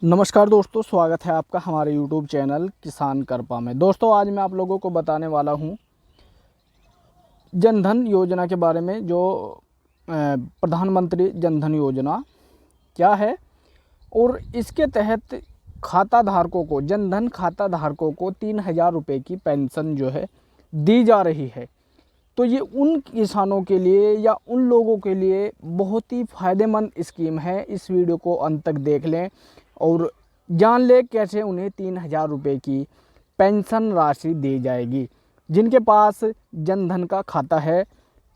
नमस्कार दोस्तों, स्वागत है आपका हमारे YouTube चैनल किसान करपा में। दोस्तों, आज मैं आप लोगों को बताने वाला हूं जनधन योजना के बारे में। जो प्रधानमंत्री जनधन योजना क्या है और इसके तहत खाता धारकों को, जनधन खाता धारकों को 3,000 रुपये की पेंशन जो है दी जा रही है। तो ये उन किसानों के लिए या उन लोगों के लिए बहुत ही फ़ायदेमंद स्कीम है। इस वीडियो को अंत तक देख लें और जान ले कैसे उन्हें 3,000 रुपये की पेंशन राशि दी जाएगी। जिनके पास जनधन का खाता है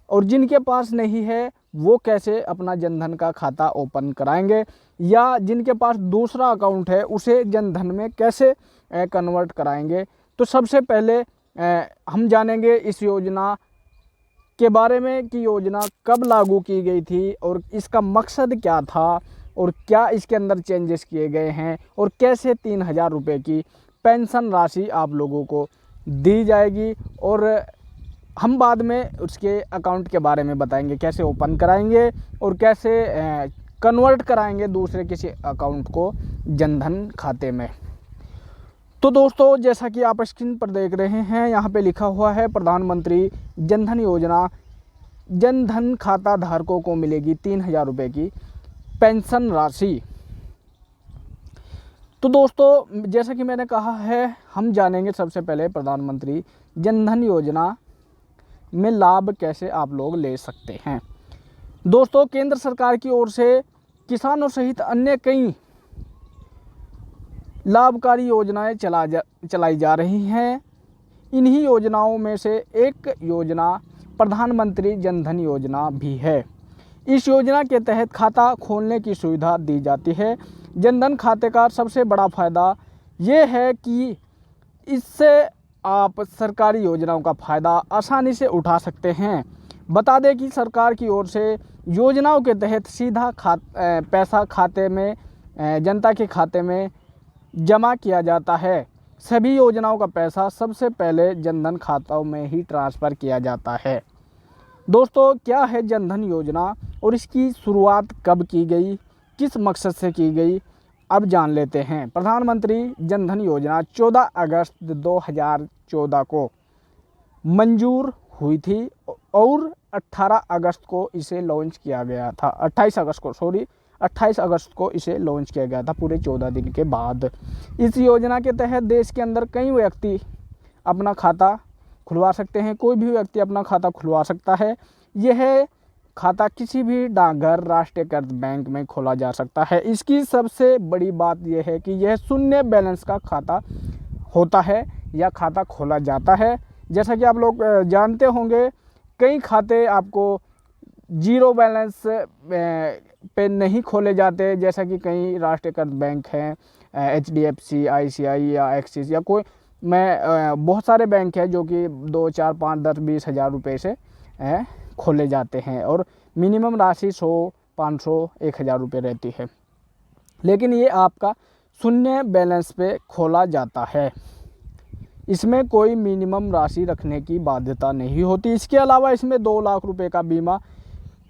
और जिनके पास नहीं है वो कैसे अपना जनधन का खाता ओपन कराएंगे, या जिनके पास दूसरा अकाउंट है उसे जनधन में कैसे कन्वर्ट कराएंगे। तो सबसे पहले हम जानेंगे इस योजना के बारे में कि योजना कब लागू की गई थी और इसका मकसद क्या था और क्या इसके अंदर चेंजेस किए गए हैं और कैसे 3,000 रुपये की पेंशन राशि आप लोगों को दी जाएगी। और हम बाद में उसके अकाउंट के बारे में बताएंगे, कैसे ओपन कराएंगे और कैसे कन्वर्ट कराएंगे दूसरे किसी अकाउंट को जनधन खाते में। तो दोस्तों, जैसा कि आप स्क्रीन पर देख रहे हैं, यहाँ पे लिखा हुआ है प्रधानमंत्री जनधन योजना, जनधन खाता धारकों को मिलेगी 3,000 रुपये की पेंशन राशि। तो दोस्तों, जैसा कि मैंने कहा है, हम जानेंगे सबसे पहले प्रधानमंत्री जनधन योजना में लाभ कैसे आप लोग ले सकते हैं। दोस्तों, केंद्र सरकार की ओर से किसानों सहित अन्य कई लाभकारी योजनाएं चलाई जा रही हैं। इन्हीं योजनाओं में से एक योजना प्रधानमंत्री जनधन योजना भी है। इस योजना के तहत खाता खोलने की सुविधा दी जाती है। जनधन खाते का सबसे बड़ा फ़ायदा ये है कि इससे आप सरकारी योजनाओं का फ़ायदा आसानी से उठा सकते हैं। बता दें कि सरकार की ओर से योजनाओं के तहत सीधा पैसा खाते में, जनता के खाते में जमा किया जाता है। सभी योजनाओं का पैसा सबसे पहले जनधन खातों में ही ट्रांसफ़र किया जाता है। दोस्तों, क्या है जनधन योजना और इसकी शुरुआत कब की गई, किस मकसद से की गई, अब जान लेते हैं। प्रधानमंत्री जनधन योजना 14 अगस्त 2014 को मंजूर हुई थी और 18 अगस्त को इसे लॉन्च किया गया था। 28 अगस्त को इसे लॉन्च किया गया था, पूरे 14 दिन के बाद। इस योजना के तहत देश के अंदर कई व्यक्ति अपना खाता खुलवा सकते हैं। कोई भी व्यक्ति अपना खाता खुलवा सकता है। यह खाता किसी भी डाकघर, राष्ट्रीयकृत बैंक में खोला जा सकता है। इसकी सबसे बड़ी बात यह है कि यह शून्य बैलेंस का खाता होता है या खाता खोला जाता है। जैसा कि आप लोग जानते होंगे, कई खाते आपको जीरो बैलेंस पे नहीं खोले जाते, जैसा कि कई राष्ट्रीयकृत बैंक हैं, HDFC, ICI या एक्सिस या कोई बहुत सारे बैंक हैं जो कि 2, 4, 5, 10, 20 हज़ार रुपये से खोले जाते हैं और मिनिमम राशि 100, 500, 1,000 रुपये रहती है। लेकिन ये आपका शून्य बैलेंस पे खोला जाता है। इसमें कोई मिनिमम राशि रखने की बाध्यता नहीं होती। इसके अलावा इसमें 2 लाख रुपये का बीमा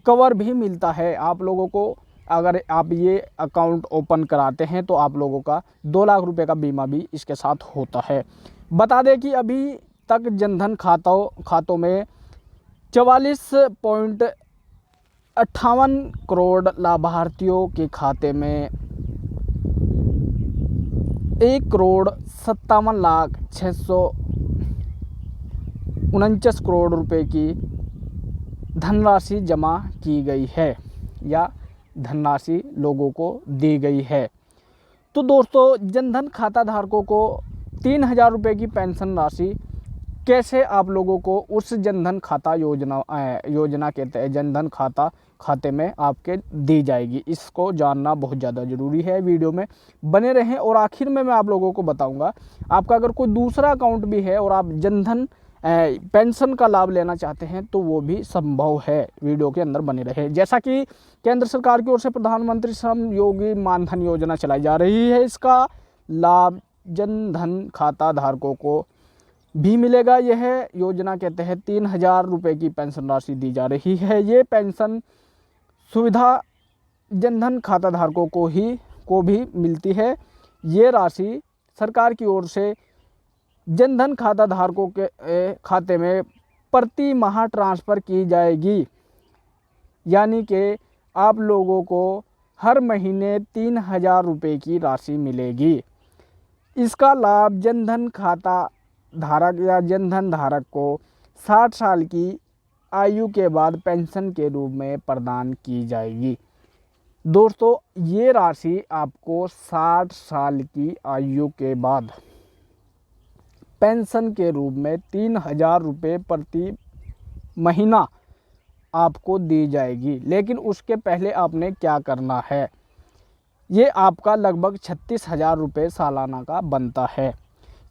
कवर भी मिलता है आप लोगों को। अगर आप ये अकाउंट ओपन कराते हैं तो आप लोगों का 2 लाख रुपये का बीमा भी इसके साथ होता है। बता दें कि अभी तक जनधन खातों में 44.58 करोड़ लाभार्थियों के खाते में 1,57,649 करोड़ रुपए की धनराशि जमा की गई है या धनराशि लोगों को दी गई है। तो दोस्तों, जनधन खाता धारकों को 3,000 रुपये की पेंशन राशि कैसे आप लोगों को उस जनधन खाता योजना के तहत जनधन खाते में आपके दी जाएगी, इसको जानना बहुत ज़्यादा ज़रूरी है। वीडियो में बने रहें और आखिर में मैं आप लोगों को बताऊंगा, आपका अगर कोई दूसरा अकाउंट भी है और आप जनधन पेंशन का लाभ लेना चाहते हैं तो वो भी संभव है। वीडियो के अंदर बने रहे। जैसा कि केंद्र सरकार की ओर से प्रधानमंत्री श्रम योगी मानधन योजना चलाई जा रही है, इसका लाभ जनधन खाता धारकों को भी मिलेगा। यह योजना के तहत 3,000 रुपये की पेंशन राशि दी जा रही है। ये पेंशन सुविधा जनधन खाता धारकों को ही को भी मिलती है। ये राशि सरकार की ओर से जनधन खाता धारकों के खाते में प्रति माह ट्रांसफ़र की जाएगी, यानी कि आप लोगों को हर महीने 3,000 रुपये की राशि मिलेगी। इसका लाभ जनधन खाता धारक या जनधन धारक को 60 साल की आयु के बाद पेंशन के रूप में प्रदान की जाएगी। दोस्तों, ये राशि आपको 60 साल की आयु के बाद पेंशन के रूप में 3,000 रुपये प्रति महीना आपको दी जाएगी। लेकिन उसके पहले आपने क्या करना है, ये आपका लगभग 36,000 रुपये सालाना का बनता है।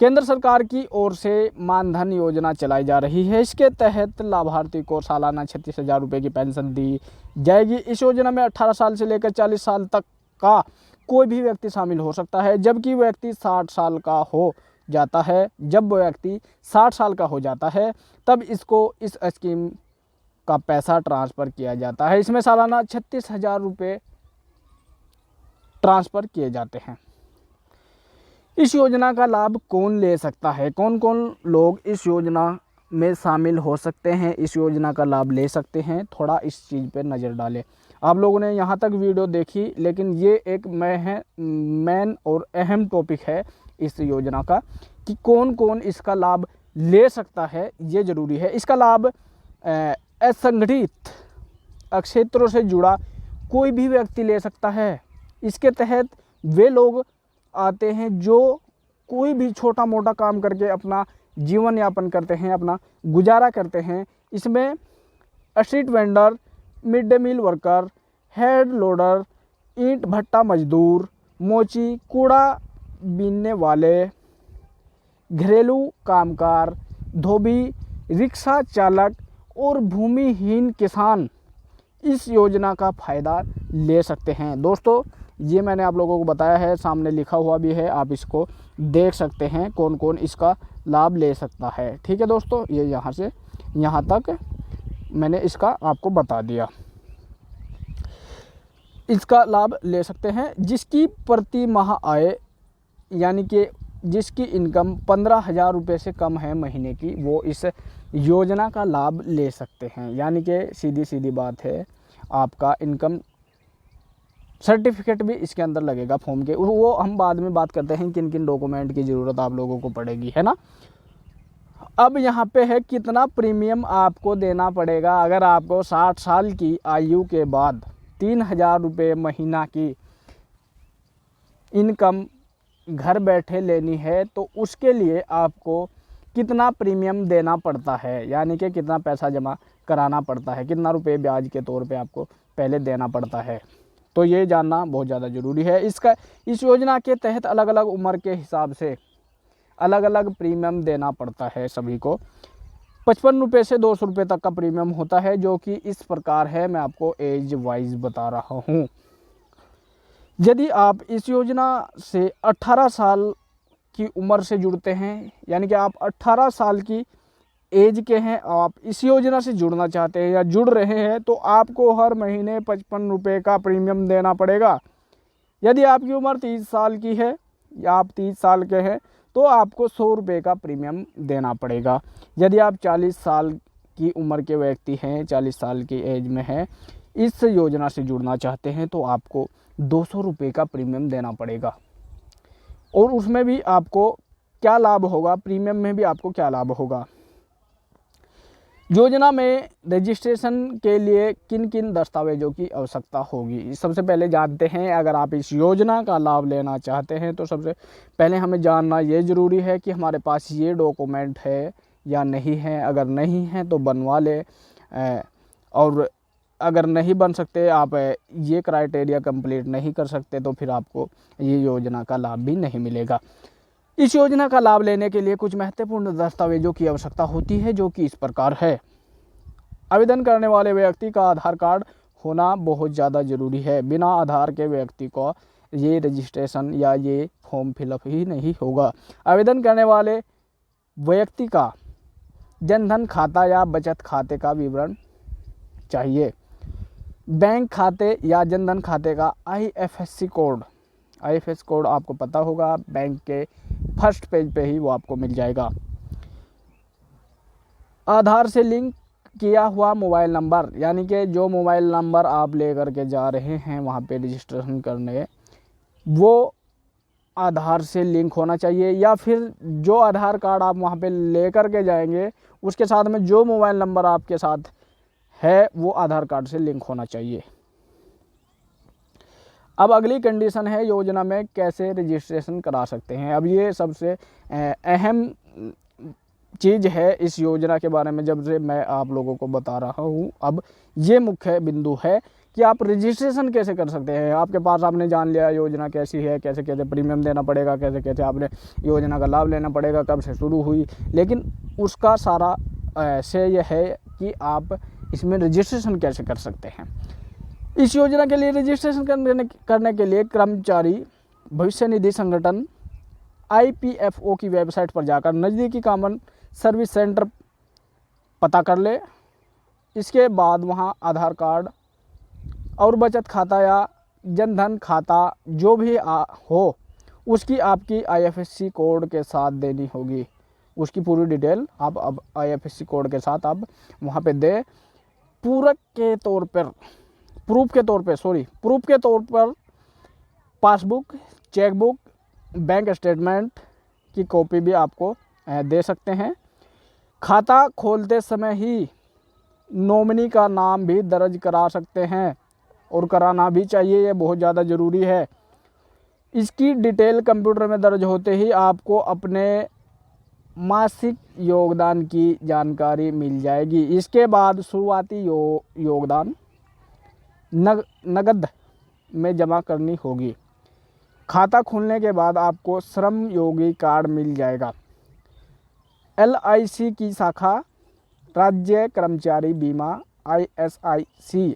केंद्र सरकार की ओर से मानधन योजना चलाई जा रही है। इसके तहत लाभार्थी को सालाना 36,000 रुपये की पेंशन दी जाएगी। इस योजना में 18 साल से लेकर 40 साल तक का कोई भी व्यक्ति शामिल हो सकता है। जबकि व्यक्ति 60 साल का हो जाता है, जब व्यक्ति 60 साल का हो जाता है तब इसको इस स्कीम का पैसा ट्रांसफ़र किया जाता है। इसमें सालाना 36,000 रुपये ट्रांसफ़र किए जाते हैं। इस योजना का लाभ कौन ले सकता है, कौन कौन लोग इस योजना में शामिल हो सकते हैं, इस योजना का लाभ ले सकते हैं, थोड़ा इस चीज़ पर नज़र डालें। आप लोगों ने यहाँ तक वीडियो देखी, लेकिन ये एक मेन और अहम टॉपिक है इस योजना का कि कौन कौन इसका लाभ ले सकता है, ये ज़रूरी है। इसका लाभ असंगठित क्षेत्रों से जुड़ा कोई भी व्यक्ति ले सकता है। इसके तहत वे लोग आते हैं जो कोई भी छोटा मोटा काम करके अपना जीवन यापन करते हैं, अपना गुजारा करते हैं। इसमें street vendor, mid day meal worker, head loader, ईंट भट्टा मजदूर, मोची, कूड़ा बीनने वाले, घरेलू कामगार, धोबी, रिक्शा चालक और भूमिहीन किसान इस योजना का फ़ायदा ले सकते हैं। दोस्तों, ये मैंने आप लोगों को बताया है, सामने लिखा हुआ भी है, आप इसको देख सकते हैं कौन कौन इसका लाभ ले सकता है। ठीक है दोस्तों, ये यहाँ से यहाँ तक मैंने इसका आपको बता दिया। इसका लाभ ले सकते हैं जिसकी प्रति माह आय, यानी कि जिसकी इनकम 15,000 रुपये से कम है महीने की, वो इस योजना का लाभ ले सकते हैं। यानी कि सीधी सीधी बात है, आपका इनकम सर्टिफिकेट भी इसके अंदर लगेगा फॉर्म के, वो हम बाद में बात करते हैं किन किन डॉक्यूमेंट की ज़रूरत आप लोगों को पड़ेगी, है ना। अब यहाँ पे है कितना प्रीमियम आपको देना पड़ेगा। अगर आपको 60 साल की आयु के बाद 3,000 रुपये महीना की इनकम घर बैठे लेनी है, तो उसके लिए आपको कितना प्रीमियम देना पड़ता है, यानी कि कितना पैसा जमा कराना पड़ता है, कितना रुपये ब्याज के तौर पे आपको पहले देना पड़ता है, तो ये जानना बहुत ज़्यादा ज़रूरी है। इस योजना के तहत अलग अलग उम्र के हिसाब से अलग अलग प्रीमियम देना पड़ता है सभी को। 55 रुपये से 200 रुपये तक का प्रीमियम होता है, जो कि इस प्रकार है, मैं आपको एज वाइज बता रहा हूँ। यदि आप इस योजना से 18 साल की उम्र से जुड़ते हैं, यानी कि आप 18 साल की एज के हैं, आप इस योजना से जुड़ना चाहते हैं या जुड़ रहे हैं, तो आपको हर महीने 55 रुपये का प्रीमियम देना पड़ेगा। यदि आपकी उम्र 30 साल की है या आप 30 साल के हैं, तो आपको 100 रुपये का प्रीमियम देना पड़ेगा। यदि आप 40 साल की उम्र के व्यक्ति हैं, 40 साल की एज में हैं, इस योजना से जुड़ना चाहते हैं, तो आपको 200 रुपये का प्रीमियम देना पड़ेगा। और उसमें भी आपको क्या लाभ होगा, प्रीमियम में भी आपको क्या लाभ होगा। योजना में रजिस्ट्रेशन के लिए किन किन दस्तावेजों की आवश्यकता होगी, सबसे पहले जानते हैं। अगर आप इस योजना का लाभ लेना चाहते हैं, तो सबसे पहले हमें जानना ये ज़रूरी है कि हमारे पास ये डॉक्यूमेंट है या नहीं है। अगर नहीं है तो बनवा ले, और अगर नहीं बन सकते, आप ये क्राइटेरिया कंप्लीट नहीं कर सकते, तो फिर आपको ये योजना का लाभ भी नहीं मिलेगा। इस योजना का लाभ लेने के लिए कुछ महत्वपूर्ण दस्तावेजों की आवश्यकता होती है, जो कि इस प्रकार है। आवेदन करने वाले व्यक्ति का आधार कार्ड होना बहुत ज़्यादा ज़रूरी है। बिना आधार के व्यक्ति को ये रजिस्ट्रेशन या ये फॉर्म फिलअप ही नहीं होगा। आवेदन करने वाले व्यक्ति का जनधन खाता या बचत खाते का विवरण चाहिए। बैंक खाते या जनधन खाते का IFSC कोड IFSC कोड आपको पता होगा, बैंक के फर्स्ट पेज पे ही वो आपको मिल जाएगा। आधार से लिंक किया हुआ मोबाइल नंबर, यानी कि जो मोबाइल नंबर आप लेकर के जा रहे हैं वहाँ पे रजिस्ट्रेशन करने, वो आधार से लिंक होना चाहिए, या फिर जो आधार कार्ड आप वहाँ पे लेकर के जाएंगे उसके साथ में जो मोबाइल नंबर आपके साथ है वो आधार कार्ड से लिंक होना चाहिए। अब अगली कंडीशन है योजना में कैसे रजिस्ट्रेशन करा सकते हैं। अब ये सबसे अहम चीज़ है इस योजना के बारे में, जब से मैं आप लोगों को बता रहा हूँ। अब ये मुख्य बिंदु है कि आप रजिस्ट्रेशन कैसे कर सकते हैं। आपके पास आपने जान लिया योजना कैसी है, कैसे कैसे प्रीमियम देना पड़ेगा, कैसे कैसे आपने योजना का लाभ लेना पड़ेगा, कब से शुरू हुई, लेकिन उसका सारा से यह है कि आप इसमें रजिस्ट्रेशन कैसे कर सकते हैं। इस योजना के लिए रजिस्ट्रेशन करने के लिए कर्मचारी भविष्य निधि संगठन IPFO की वेबसाइट पर जाकर नज़दीकी कॉमन सर्विस सेंटर पता कर ले। इसके बाद वहां आधार कार्ड और बचत खाता या जनधन खाता जो भी हो उसकी आपकी IFSC कोड के साथ देनी होगी। उसकी पूरी डिटेल आप अब IFSC कोड के साथ आप वहाँ पे दे। प्रूफ के तौर पर पासबुक, चेकबुक, बैंक स्टेटमेंट की कॉपी भी आपको दे सकते हैं। खाता खोलते समय ही नॉमिनी का नाम भी दर्ज करा सकते हैं और कराना भी चाहिए, ये बहुत ज़्यादा ज़रूरी है। इसकी डिटेल कंप्यूटर में दर्ज होते ही आपको अपने मासिक योगदान की जानकारी मिल जाएगी। इसके बाद शुरुआती योगदान नगद में जमा करनी होगी। खाता खुलने के बाद आपको श्रम योगी कार्ड मिल जाएगा। LIC की शाखा, राज्य कर्मचारी बीमा, ISIC,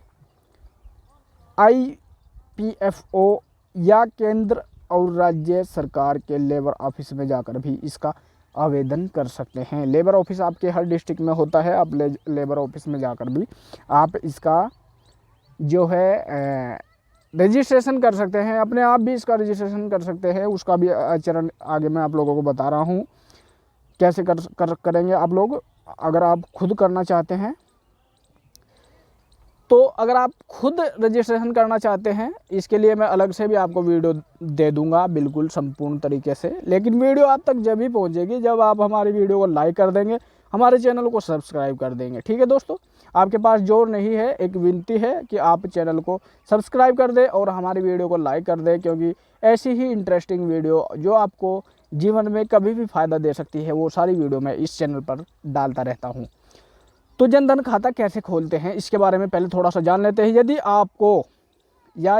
IPFO या केंद्र और राज्य सरकार के लेबर ऑफिस में जाकर भी इसका आवेदन कर सकते हैं। लेबर ऑफिस आपके हर डिस्ट्रिक्ट में होता है, आप लेबर ऑफिस में जाकर भी आप इसका जो है रजिस्ट्रेशन कर सकते हैं। अपने आप भी इसका रजिस्ट्रेशन कर सकते हैं। उसका भी चरण आगे मैं आप लोगों को बता रहा हूँ कैसे करेंगे आप लोग, अगर आप खुद करना चाहते हैं तो। अगर आप खुद रजिस्ट्रेशन करना चाहते हैं इसके लिए मैं अलग से भी आपको वीडियो दे दूंगा बिल्कुल संपूर्ण तरीके से, लेकिन वीडियो आप तक जब भी पहुंचेगी जब आप हमारी वीडियो को लाइक कर देंगे, हमारे चैनल को सब्सक्राइब कर देंगे। ठीक है दोस्तों, आपके पास जोर नहीं है, एक विनती है कि आप चैनल को सब्सक्राइब कर दें और हमारी वीडियो को लाइक कर दें, क्योंकि ऐसी ही इंटरेस्टिंग वीडियो जो आपको जीवन में कभी भी फ़ायदा दे सकती है वो सारी वीडियो मैं इस चैनल पर डालता रहता हूँ। तो जनधन खाता कैसे खोलते हैं इसके बारे में पहले थोड़ा सा जान लेते हैं।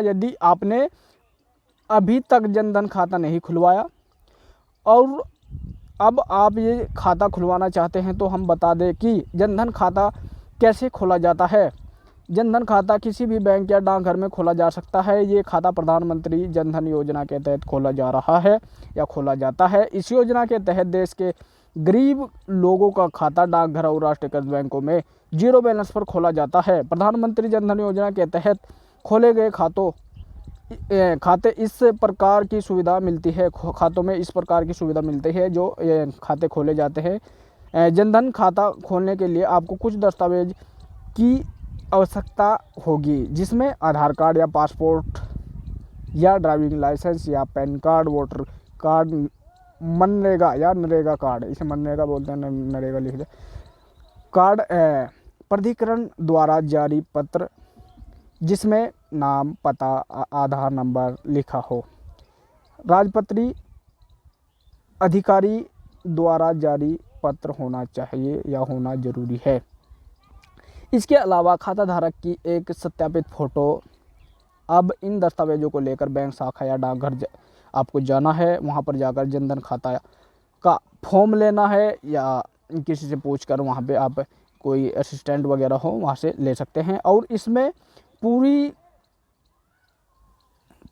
यदि आपने अभी तक जनधन खाता नहीं खुलवाया और अब आप ये खाता खुलवाना चाहते हैं तो हम बता दें कि जनधन खाता कैसे खोला जाता है। जनधन खाता किसी भी बैंक या डाकघर में खोला जा सकता है। ये खाता प्रधानमंत्री जनधन योजना के तहत खोला जा रहा है या खोला जाता है। इस योजना के तहत देश के गरीब लोगों का खाता डाकघर और राष्ट्रीयकृत बैंकों में जीरो बैलेंस पर खोला जाता है। प्रधानमंत्री जनधन योजना के तहत खोले गए खाते इस प्रकार की सुविधा मिलती है। खातों में इस प्रकार की सुविधा मिलती है जो खाते खोले जाते हैं। जनधन खाता खोलने के लिए आपको कुछ दस्तावेज की आवश्यकता होगी, जिसमें आधार कार्ड या पासपोर्ट या ड्राइविंग लाइसेंस या pan card, voter card, MNREGA या नरेगा कार्ड, इसे मनरेगा बोलते हैं, नरेगा लिख दे, कार्ड, प्राधिकरण द्वारा जारी पत्र जिसमें नाम, पता, आधार नंबर लिखा हो, राजपत्री अधिकारी द्वारा जारी पत्र होना चाहिए या होना जरूरी है। इसके अलावा खाता धारक की एक सत्यापित फ़ोटो। अब इन दस्तावेजों को लेकर बैंक शाखा या डाकघर आपको जाना है। वहाँ पर जाकर जनधन खाता का फॉर्म लेना है या किसी से पूछकर वहाँ पे आप कोई असिस्टेंट वगैरह हो वहाँ से ले सकते हैं। और इसमें पूरी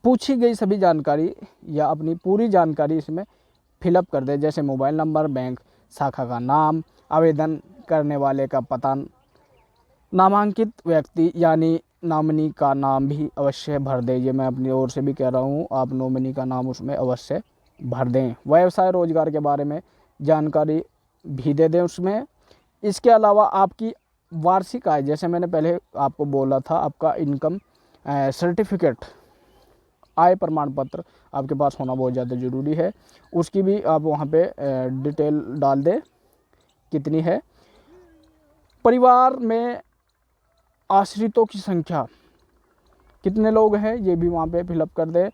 पूछी गई सभी जानकारी या अपनी पूरी जानकारी इसमें फिलअप कर दे, जैसे मोबाइल नंबर, बैंक शाखा का नाम, आवेदन करने वाले का पता, नामांकित व्यक्ति यानी नॉमिनी का नाम भी अवश्य भर दें। ये मैं अपनी ओर से भी कह रहा हूँ, आप नॉमिनी का नाम उसमें अवश्य भर दें। व्यवसाय रोजगार के बारे में जानकारी भी दे दें उसमें। इसके अलावा आपकी वार्षिक आय, जैसे मैंने पहले आपको बोला था, आपका इनकम सर्टिफिकेट, आय प्रमाण पत्र आपके पास होना बहुत ज़्यादा ज़रूरी है। उसकी भी आप वहाँ पे डिटेल डाल दें कितनी है। परिवार में आश्रितों की संख्या कितने लोग हैं ये भी वहाँ पे फिलअप कर दें।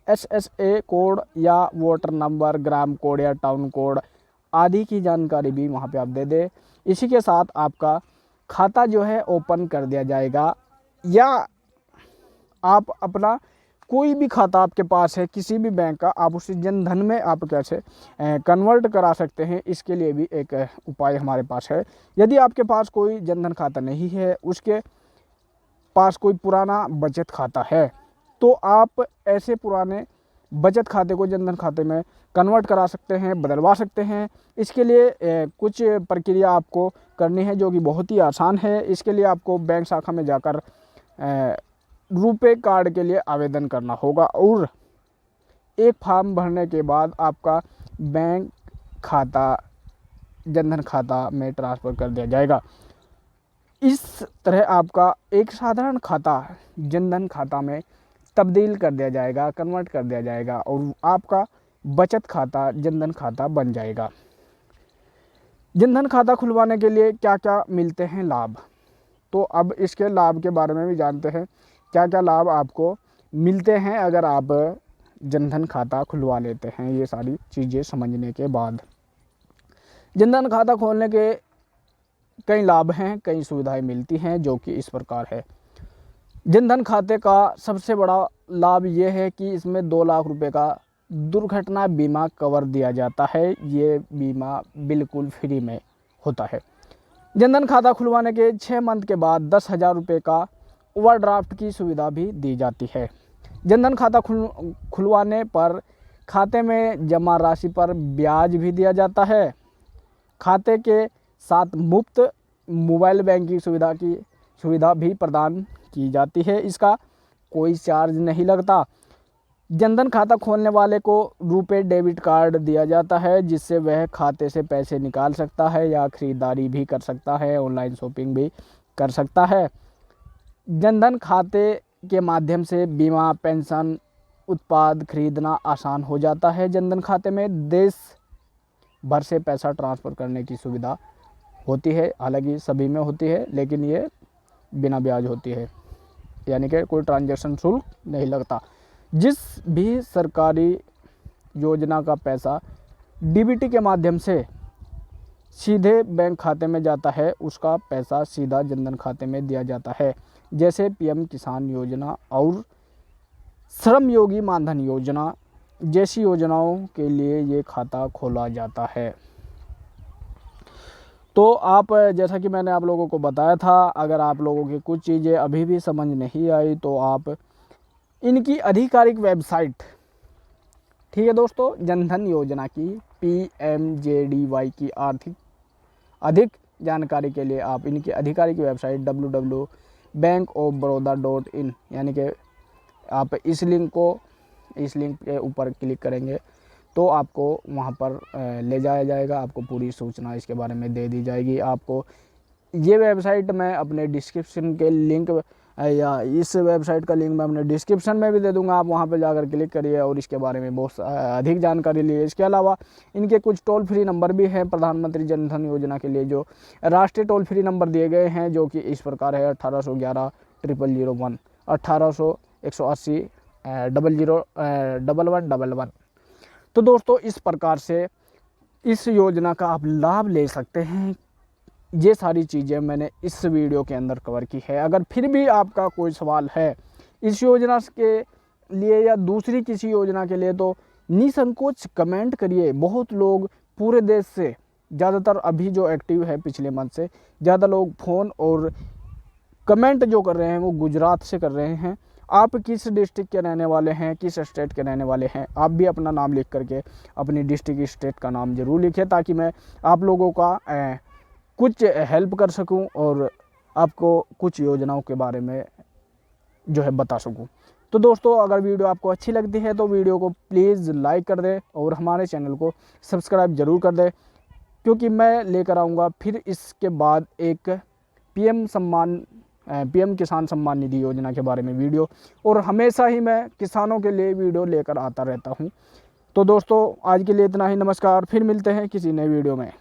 SSA कोड या वोटर नंबर, ग्राम कोड या टाउन कोड आदि की जानकारी भी वहाँ पे आप दे दें। इसी के साथ आपका खाता जो है ओपन कर दिया जाएगा, या आप अपना कोई भी खाता आपके पास है किसी भी बैंक का, आप उसे जनधन में आप कैसे कन्वर्ट करा सकते हैं, इसके लिए भी एक उपाय हमारे पास है। यदि आपके पास कोई जनधन खाता नहीं है, उसके पास कोई पुराना बचत खाता है, तो आप ऐसे पुराने बचत खाते को जनधन खाते में कन्वर्ट करा सकते हैं, बदलवा सकते हैं। इसके लिए कुछ प्रक्रिया आपको करनी है जो कि बहुत ही आसान है। इसके लिए आपको बैंक शाखा में जाकर रुपे कार्ड के लिए आवेदन करना होगा और एक फॉर्म भरने के बाद आपका बैंक खाता जनधन खाता में ट्रांसफ़र कर दिया जाएगा। इस तरह आपका एक साधारण खाता जनधन खाता में तब्दील कर दिया जाएगा, कन्वर्ट कर दिया जाएगा और आपका बचत खाता जनधन खाता बन जाएगा। जनधन खाता खुलवाने के लिए क्या क्या मिलते हैं लाभ, तो अब इसके लाभ के बारे में भी जानते हैं, क्या क्या लाभ आपको मिलते हैं अगर आप जनधन खाता खुलवा लेते हैं। ये सारी चीज़ें समझने के बाद जनधन खाता खोलने के कई लाभ हैं, कई सुविधाएं मिलती हैं जो कि इस प्रकार है। जनधन खाते का सबसे बड़ा लाभ ये है कि इसमें 2 लाख रुपए का दुर्घटना बीमा कवर दिया जाता है। ये बीमा बिल्कुल फ्री में होता है। जनधन खाता खुलवाने के 6 मंथ के बाद 10,000 रुपये का ओवरड्राफ्ट की सुविधा भी दी जाती है। जनधन खाता खुलवाने पर खाते में जमा राशि पर ब्याज भी दिया जाता है। खाते के साथ मुफ्त मोबाइल बैंकिंग सुविधा भी प्रदान की जाती है। इसका कोई चार्ज नहीं लगता। जनधन खाता खोलने वाले को रुपे डेबिट कार्ड दिया जाता है, जिससे वह खाते से पैसे निकाल सकता है या ख़रीदारी भी कर सकता है, ऑनलाइन शॉपिंग भी कर सकता है। जनधन खाते के माध्यम से बीमा, पेंशन, उत्पाद खरीदना आसान हो जाता है। जनधन खाते में देश भर से पैसा ट्रांसफ़र करने की सुविधा होती है, हालांकि सभी में होती है, लेकिन ये बिना ब्याज होती है, यानी कि कोई ट्रांजैक्शन शुल्क नहीं लगता। जिस भी सरकारी योजना का पैसा डीबीटी के माध्यम से सीधे बैंक खाते में जाता है, उसका पैसा सीधा जनधन खाते में दिया जाता है। जैसे पीएम किसान योजना और श्रम योगी मानधन योजना जैसी योजनाओं के लिए ये खाता खोला जाता है। तो आप, जैसा कि मैंने आप लोगों को बताया था, अगर आप लोगों की कुछ चीज़ें अभी भी समझ नहीं आई तो आप इनकी आधिकारिक वेबसाइट, ठीक है दोस्तों, जनधन योजना की PMJDY की अधिक जानकारी के लिए आप इनकी आधिकारिक वेबसाइट www.bankofbaroda.in, यानी कि आप इस लिंक के ऊपर क्लिक करेंगे तो आपको वहां पर ले जाया जाएगा। आपको पूरी सूचना इसके बारे में दे दी जाएगी। आपको ये वेबसाइट मैं अपने डिस्क्रिप्शन के लिंक या इस वेबसाइट का लिंक मैं अपने डिस्क्रिप्शन में भी दे दूंगा, आप वहां पर जाकर क्लिक करिए और इसके बारे में बहुत अधिक जानकारी लिए। इसके अलावा इनके कुछ टोल फ्री नंबर भी हैं प्रधानमंत्री जनधन योजना के लिए, जो राष्ट्रीय टोल फ्री नंबर दिए गए हैं, जो कि इस प्रकार है 1811 0001, 1800 180 001111। तो दोस्तों, इस प्रकार से इस योजना का आप लाभ ले सकते हैं। ये सारी चीज़ें मैंने इस वीडियो के अंदर कवर की है। अगर फिर भी आपका कोई सवाल है इस योजना के लिए या दूसरी किसी योजना के लिए तो निसंकोच कमेंट करिए। बहुत लोग पूरे देश से, ज़्यादातर अभी जो एक्टिव है पिछले मंथ से ज़्यादा लोग फ़ोन और कमेंट जो कर रहे हैं वो गुजरात से कर रहे हैं। आप किस डिस्ट्रिक्ट के रहने वाले हैं, किस स्टेट के रहने वाले हैं, आप भी अपना नाम लिख करके अपनी डिस्ट्रिक्ट स्टेट का नाम ज़रूर लिखें, ताकि मैं आप लोगों का कुछ हेल्प कर सकूं और आपको कुछ योजनाओं के बारे में जो है बता सकूँ। तो दोस्तों अगर वीडियो आपको अच्छी लगती है तो वीडियो को प्लीज़ लाइक कर दें और हमारे चैनल को सब्सक्राइब ज़रूर कर दें, क्योंकि मैं लेकर आऊँगा फिर इसके बाद एक पीएम किसान सम्मान निधि योजना के बारे में वीडियो, और हमेशा ही मैं किसानों के लिए वीडियो लेकर आता रहता हूँ। तो दोस्तों आज के लिए इतना ही। नमस्कार, फिर मिलते हैं किसी नए वीडियो में।